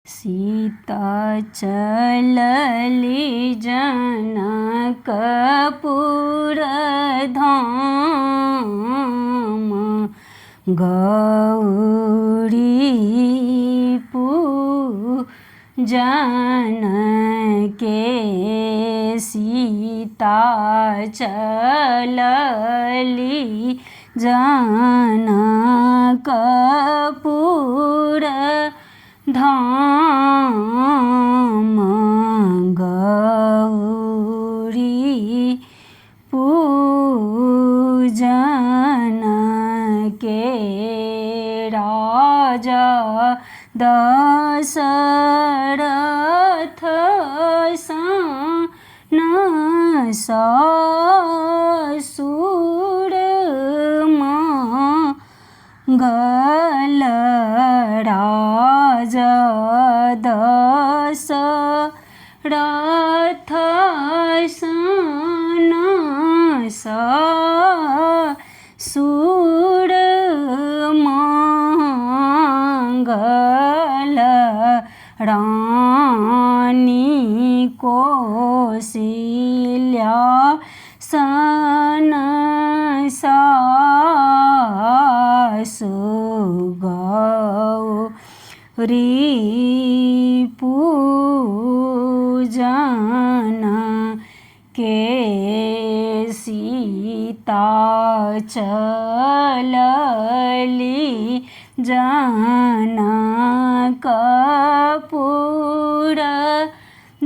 सीता चलली जनकपुर धाम गौरी पूजन के सीता चलली जनकपुर धाम गौरी पूजन के राजा दशरथ सन ससुर मंगल राजा दशरथ सन ससुर मंगल रानी कौशल्या सन सासु गौरी पूजन के सीता चलली जनकपुर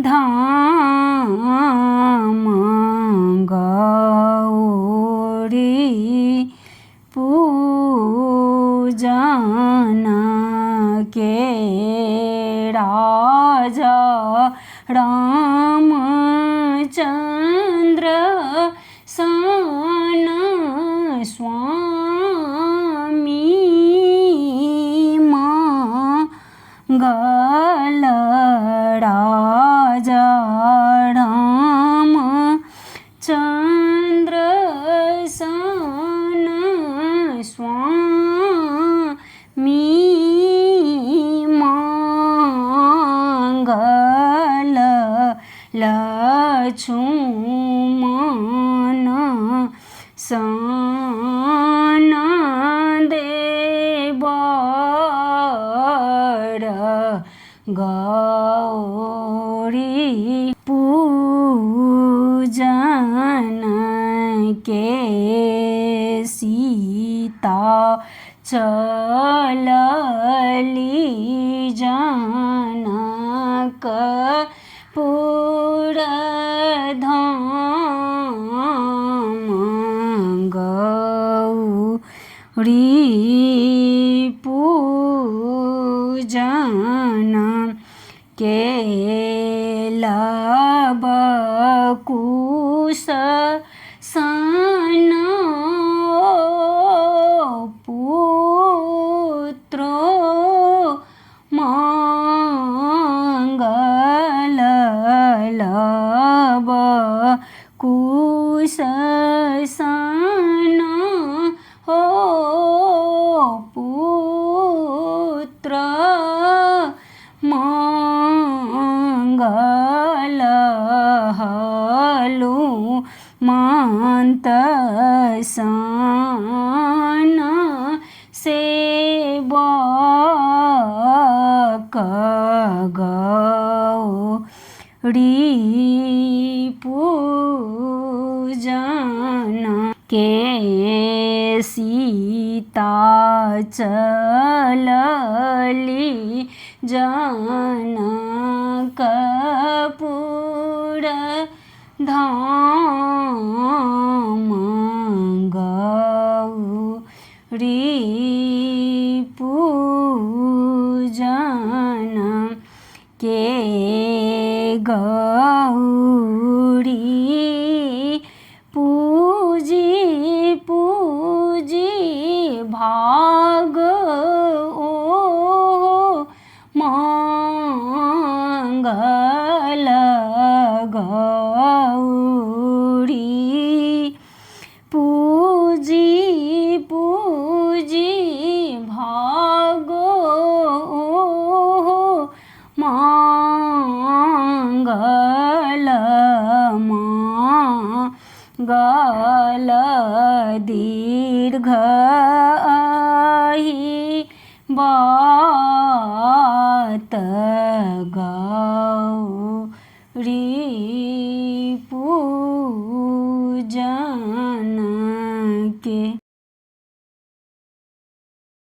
धाम गौरी पूजन के राजा रामचंद्र सन स्वामी मंगल राजा रामचंद्र सन स्वामी मंगल लक्ष्मण सन देवर गौरी पूजन के सीता चलली जनकपुर धाम गौरी पूजन के लब कुश सन पुत्रो मंगल लब कुश सन हो पुत्र मंगल हनुमंत सन सेवक गौरी पूजन के सीता चलली जनकपुर धाम गौरी पूजन के गौरी पूजी पूजी भाग ओ मंगल गौरी पूजी पूजी भाग गल दीर्घ अहि बात गौरी